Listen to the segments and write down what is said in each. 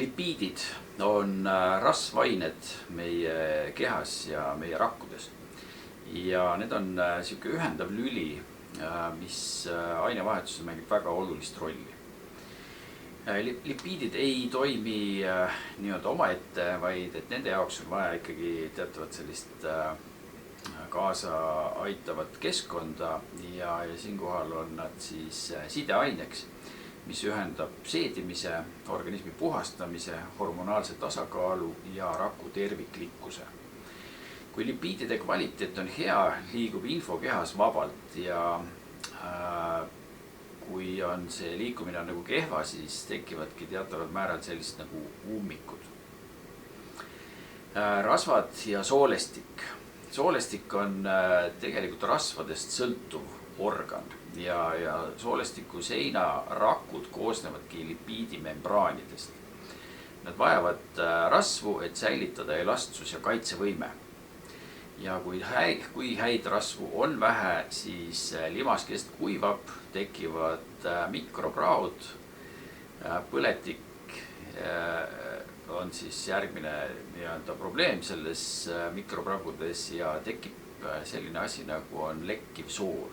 Lipiidid on rasvained meie kehas ja meie rakkudes. Ja need on siuke ühendav lüli, mis ainevahetuses mängib väga olulist rolli. Lipiidid ei toimi nii-öelda omaette, vaid et nende jaoks on vaja ikkagi teatavat sellist kaasa aitavat keskkonda ja siinkohal on nad siis sideaineks, mis ühendab seedimise, organismi puhastamise, hormonaalse tasakaalu ja raku terviklikkuse. Kui lipiidide kvaliteet on hea, liigub info kehas vabalt ja kui on see liikumine nagu kehva, siis tekivadki teataval määral sellist nagu ummikud. Rasvad ja soolestik. Soolestik on tegelikult rasvadest sõltuv organ ja soolestiku seinarakud koosnevadki lipiidimembraanidest. Nad vajavad rasvu, et säilitada elastsus ja kaitsevõime. Ja kui häid rasvu on vähe, siis limaskest kuivab, tekivad mikropraod, põletik on siis järgmine nii-öelda probleem selles mikropragudes ja tekib selline asi nagu on lekkiv sool.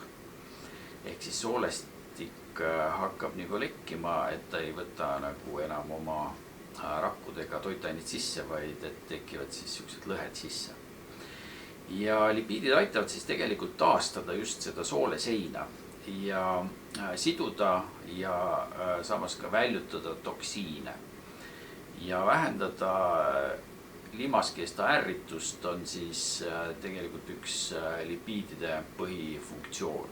Ehk siis soolestik hakkab nagu lekkima, et ta ei võta nagu enam oma rakkudega toitainid sisse, vaid et tekivad siis siuksed lõhed sisse. Ja lipiidid aitavad siis tegelikult taastada just seda sooleseina ja siduda ja samas ka väljutada toksiine. Ja vähendada limaskeesta ärritust on siis tegelikult üks lipiidide põhifunktsioon.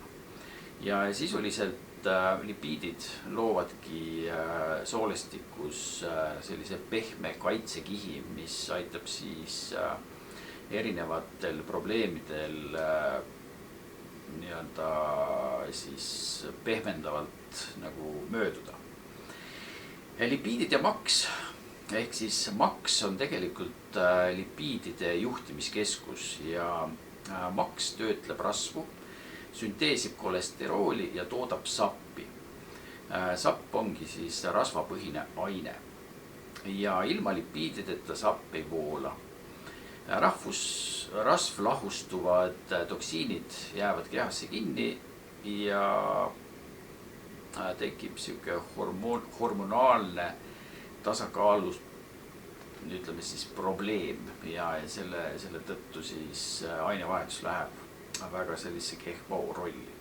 Ja sisuliselt lipiidid loovadki soolestikus sellise pehme kaitsekihi, mis aitab siis erinevatel probleemidel nii-öelda siis pehmendavalt nagu mööduda. Lipiidid ja maks. Ehk siis maks on tegelikult lipiidide juhtimiskeskus ja maks töötleb rasvu, sünteesib kolesterooli ja toodab sappi. Sapp ongi siis rasvapõhine aine ja ilma lipiidideta sapp ei voola. Rasvlahustuvad toksiinid jäävad kehasse kinni ja tekib siuke hormonaalne tasakaalus, ütleme siis probleem ja selle tõttu siis ainevahetus läheb väga sellise kehva rolli.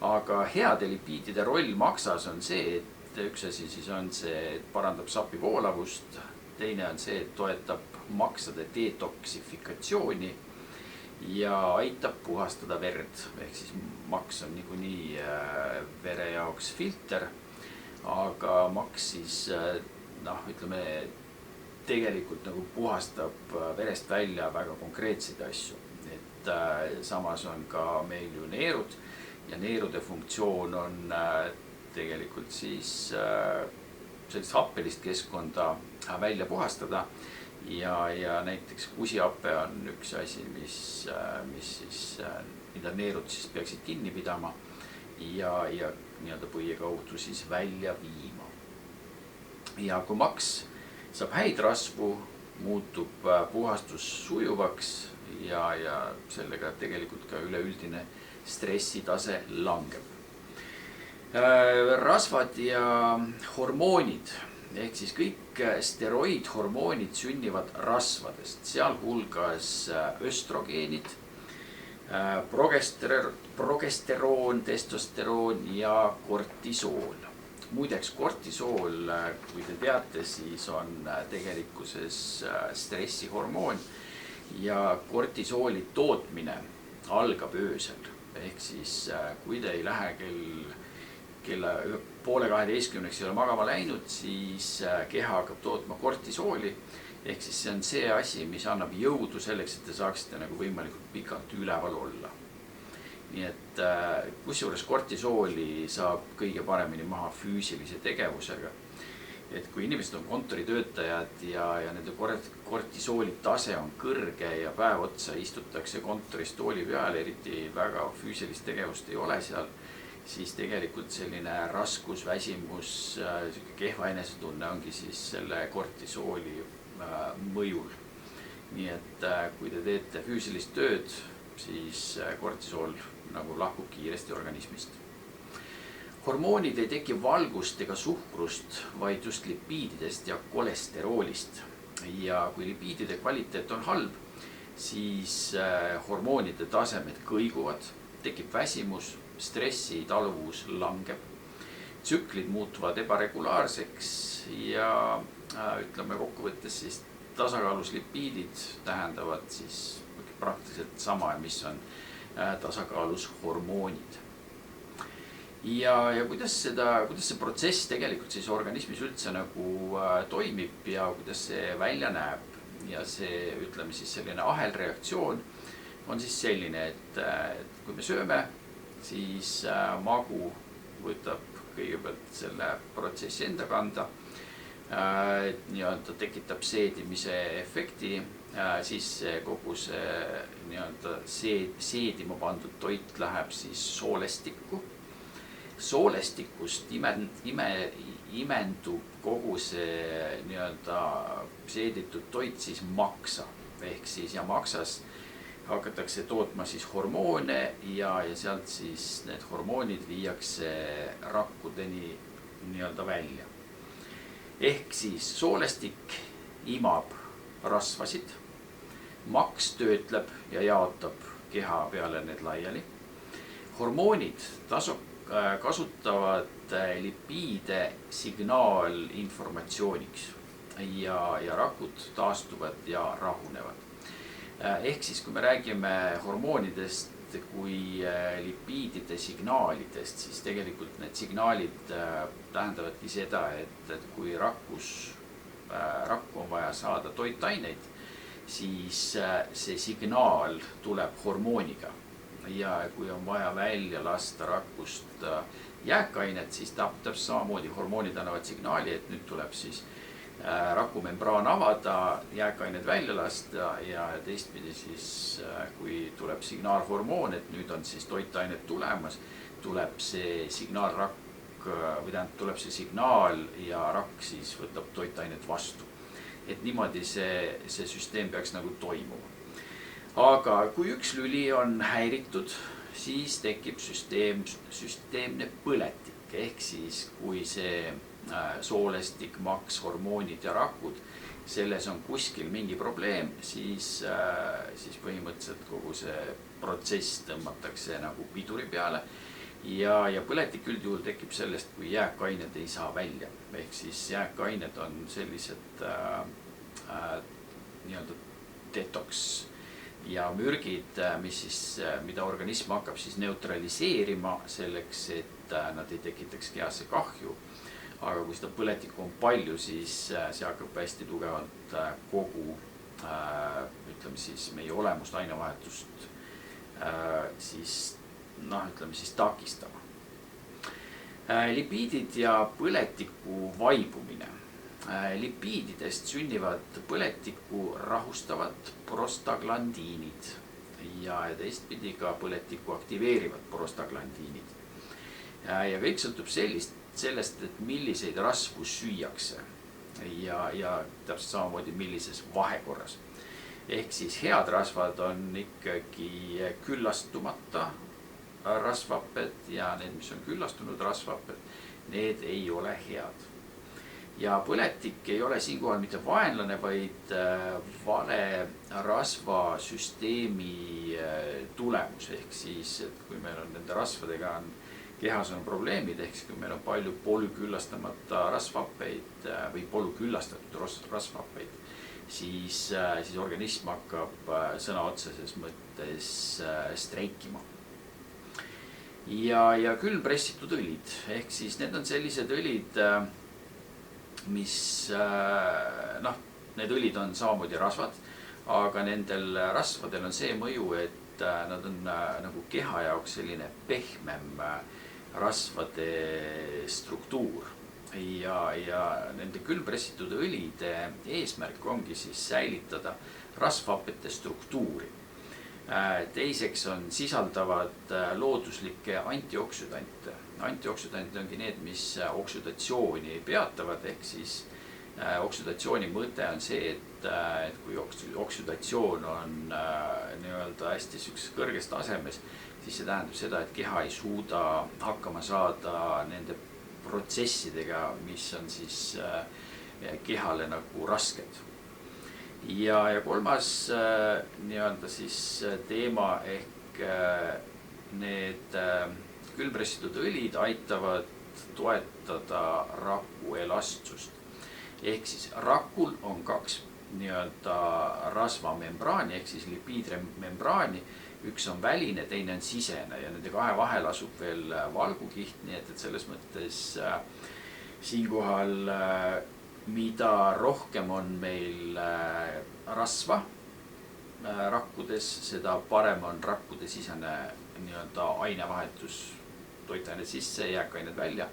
Aga heade lipiidide roll maksas on see, et üks asi siis on see, et parandab sapi voolavust, teine on see, et toetab maksade detoksifikatsiooni ja aitab puhastada verd. Ehk siis maks on niikuinii vere jaoks filter, aga maks siis ütleme, tegelikult nagu puhastab verest välja väga konkreetseid asju. Et samas on ka meil ju neerud ja neerude funktsioon on tegelikult siis sellist happelist keskkonda välja puhastada ja näiteks kusihappe on üks asi, mida neerud siis peaksid kinni pidama ja nii-öelda põie kaudu siis välja viima. Ja kui maks saab häid rasvu, muutub puhastus sujuvaks ja sellega tegelikult ka üleüldine stressitase langeb. Rasvad ja hormoonid, ehk siis kõik steroidhormoonid sünnivad rasvadest, sealhulgas östrogeenid, progesteroon, testosteroon ja kortisool. Muideks kortisool, kui te teate, siis on tegelikkuses stressihormoon ja kortisooli tootmine algab öösel. Ehk siis kui te ei lähe kella 11:30 ei ole magama läinud, siis keha hakkab tootma kortisooli. Ehk siis see on see asi, mis annab jõudu selleks, et te saaksite nagu võimalikult pikalt üleval olla. Nii et kusjuures kortisooli saab kõige paremini maha füüsilise tegevusega. Et kui inimesed on kontoritöötajad ja nende kortisooli tase on kõrge ja päev otsa istutakse kontoris tooli peale, eriti väga füüsilist tegevust ei ole seal, siis tegelikult selline raskus, väsimus, kehva enesetunne ongi siis selle kortisooli mõjul. Nii et kui te teete füüsilist tööd, siis kortisool nagu lahkub kiiresti organismist. Hormoonid ei teki valgust ega suhkrust, vaid just lipiididest ja kolesteroolist. Ja kui lipiidide kvaliteet on halb, siis hormoonide tasemed kõiguvad, tekib väsimus, stressi taluvus langeb, tsüklid muutuvad ebaregulaarseks ja ütleme kokkuvõttes siis tasakaalus lipiidid tähendavad siis praktiliselt sama, mis on tasakaalus hormoonid. Ja kuidas see protsess tegelikult siis organismis üldse nagu toimib ja kuidas see välja näeb. Ja see, ütleme siis selline ahelreaktsioon on siis selline, et kui me sööme, siis magu võtab kõigepealt selle protsessi enda kanda, nii-öelda tekitab seedimise efekti, siis kogu see nii-öelda seedima pandud toit läheb siis soolestikku. Soolestikust imendub kogu see nii-öelda seeditud toit siis maksa ehk siis ja maksas hakatakse tootma siis hormoone ja sealt siis need hormoonid viiakse rakkudeni nii-öelda välja. Ehk siis soolestik imab rasvasid, maks töötleb ja jaotab keha peale need laiali. Hormoonid kasutavad lipiide signaalinformatsiooniks ja rakud taastuvad ja rahunevad. Ehk siis kui me räägime hormoonidest kui lipiidide signaalidest, siis tegelikult need signaalid tähendavadki seda, et kui rakku on vaja saada toitaineid, siis see signaal tuleb hormooniga. Ja kui on vaja välja lasta rakust jääkainet, siis täpselt samamoodi hormoonid annavad signaali, et nüüd tuleb siis rakumembraan avada, jääkained välja lasta ja teistpidi siis, kui tuleb signaalhormoon, et nüüd on siis toitainet tulemas, tuleb see tuleb see signaal ja rakk siis võtab toitainet vastu. Et niimoodi see süsteem peaks nagu toimuma. Aga kui üks lüli on häiritud, siis tekib süsteemne põletik. Ehk siis kui see soolestik, maks, hormoonid ja rakud, selles on kuskil mingi probleem, siis põhimõtteliselt kogu see protsess tõmmatakse nagu piduri peale. Ja põletik üldjuhul tekib sellest, kui jääkained ei saa välja. Ehk siis jääkained on sellised nii-öelda detoks ja mürgid, mida organism hakkab siis neutraliseerima selleks, et nad ei tekitaks kehasse kahju. Aga kui seda põletikku on palju, siis see hakkab hästi tugevalt kogu, ütleme siis meie olemust, ainevahetust siis takistama. Lipiidid ja põletiku vaibumine. Lipiididest sünnivad põletikku rahustavad prostaglandiinid ja teistpidi ka põletikku aktiveerivad prostaglandiinid. Ja kõik sõltub sellest, et milliseid rasvu süüakse ja täpselt samamoodi millises vahekorras. Ehk siis head rasvad on ikkagi küllastumata rasvhapped ja need, mis on küllastunud rasvhapped, need ei ole head. Ja põletik ei ole siinkohal mitte vaenlane, vaid vale rasvasüsteemi tulemus. Ehk siis, et kui meil on nende rasvadega kehas on probleemid, ehk kui meil on palju polüküllastamata rasvhappeid või polüküllastatud rasvhappeid, siis organism hakkab sõna otseses mõttes streikima. Ja külmpressitud õlid, ehk siis need on sellised õlid, mis, need õlid on samamoodi rasvad, aga nendel rasvadel on see mõju, et nad on nagu keha jaoks selline pehmem rasvade struktuur. Ja nende külmpressitud õlide eesmärk ongi siis säilitada rasvhappete struktuuri. Teiseks sisaldavad looduslikke antioksüdante. Antioksüdantid ongi need, mis oksüdatsiooni peatavad, ehk siis oksüdatsiooni mõte on see, et kui oksüdatsioon on nii-öelda hästi sellises kõrges tasemes, siis see tähendab seda, et keha ei suuda hakkama saada nende protsessidega, mis on siis kehale nagu rasked. Ja kolmas nii-öelda siis teema ehk need külmpressitud õlid aitavad toetada raku elastsust. Ehk siis rakul on kaks nii-öelda rasvamembraani ehk siis lipiidmembraani. Üks on väline, teine on sisene ja nende kahe vahel asub veel valgukiht, nii et selles mõttes siinkohal mida rohkem on meil rasva rakkudes, seda parem on rakkude sisene nii-öelda ainevahetus, toitained sisse, jääkained välja.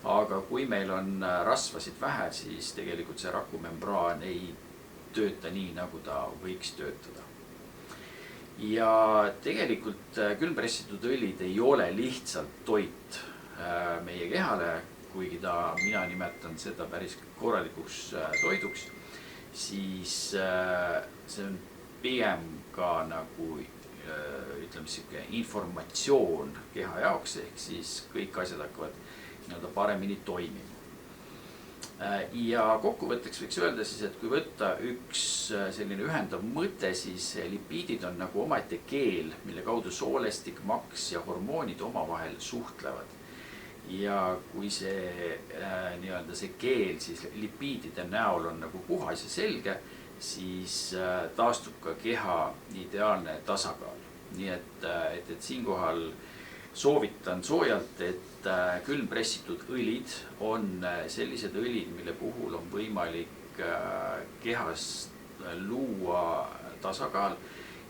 Aga kui meil on rasvasid vähe, siis tegelikult see rakumembraan ei tööta nii, nagu ta võiks töötada. Ja tegelikult külmpressitud õlid ei ole lihtsalt toit meie kehale, kuigi mina nimetan seda päris korralikuks toiduks, siis see on pigem ka nagu ütleme selline informatsioon keha jaoks, ehk siis kõik asjad hakkavad paremini toimima. Ja kokkuvõtteks võiks öelda siis, et kui võtta üks selline ühendav mõte, siis lipiidid on nagu omaette keel, mille kaudu soolestik, maks ja hormoonid omavahel suhtlevad. Ja kui see nii-öelda see keel siis lipiidide näol on nagu puhas ja selge, siis taastub ka keha ideaalne tasakaal. Nii et siinkohal soovitan soojalt, et külmpressitud õlid on sellised õlid, mille puhul on võimalik kehas luua tasakaal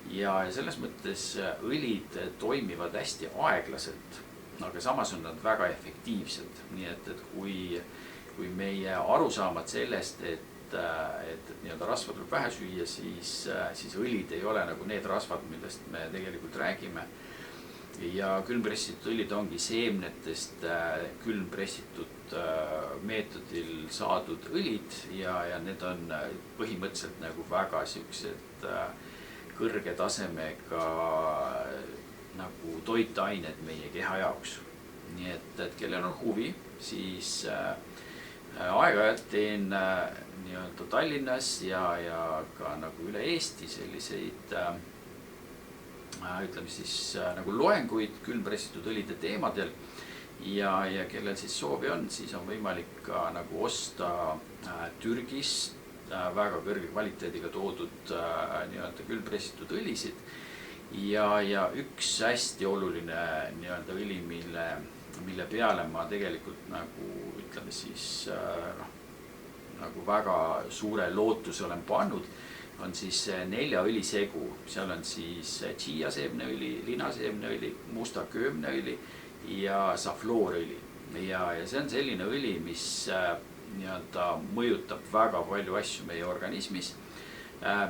ja selles mõttes õlid toimivad hästi aeglaselt, aga samas on nad väga efektiivsed. Nii et kui meie arusaamad sellest, et nii-öelda rasva tuleb vähe süüa, siis õlid ei ole nagu need rasvad, millest me tegelikult räägime. Ja külmpressitud õlid ongi seemnetest külmpressitud meetodil saadud õlid ja need on põhimõtteliselt nagu väga siuksed kõrge tasemega nagu toitained meie keha jaoks. Nii et kellel on huvi, siis aeg-ajalt teen nii-öelda Tallinnas ja ka nagu üle Eesti selliseid ütleme siis nagu loenguid külmpressitud õlide teemadel ja kellel siis soovi on, siis on võimalik ka nagu osta Türgist väga kõrge kvaliteediga toodud nii-öelda külmpressitud õlisid ja üks hästi oluline nii-öelda õli, mille peale ma tegelikult nagu ütleme siis nagu väga suure lootuse olen pannud, on siis 4 õlisegu. Seal on siis chia seemneõli, linaseemneõli, musta köömneõli ja safloorõli. Ja see on selline õli, mis nii-öelda mõjutab väga palju asju meie organismis,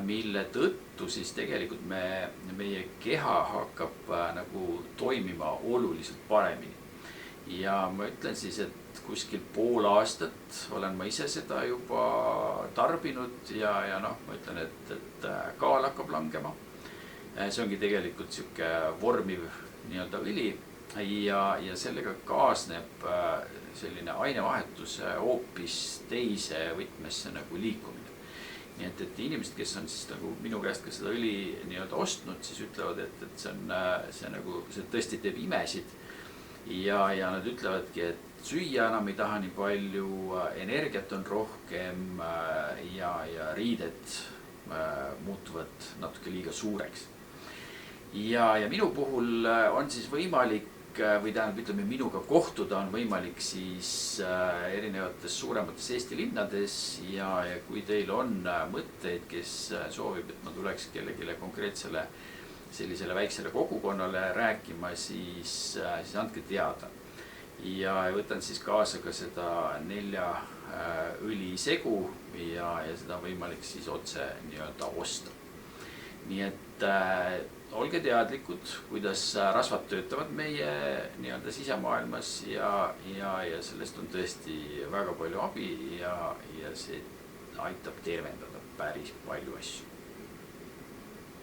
mille tõttu siis tegelikult meie keha hakkab nagu toimima oluliselt paremini. Ja ma ütlen siis, et kuskil pool aastat olen ma ise seda juba tarbinud ja ma ütlen, et kaal hakkab langema. See ongi tegelikult siuke vormiv nii-öelda õli ja sellega kaasneb selline ainevahetuse hoopis teise võtmesse nagu liikumine. Nii et inimesed, kes on siis nagu minu käest ka seda õli nii-öelda ostnud, siis ütlevad, et see tõesti teeb imesid. Ja nad ütlevadki, et süüa enam ei taha nii palju, energiat on rohkem ja riided muutuvad natuke liiga suureks. Ja minu puhul on siis võimalik, või tähendab, ütleme minuga kohtuda on võimalik siis erinevates suuremates Eesti linnades ja kui teil on mõtteid, kes soovib, et ma tuleks kellegile konkreetsele sellisele väiksele kogukonnale rääkima, siis andke teada. Ja võtan siis kaasa ka seda 4 õlisegu ja seda on võimalik siis otse nii-öelda osta. Nii et olge teadlikud, kuidas rasvad töötavad meie nii-öelda sisemaailmas ja sellest on tõesti väga palju abi ja see aitab tervendada päris palju asju.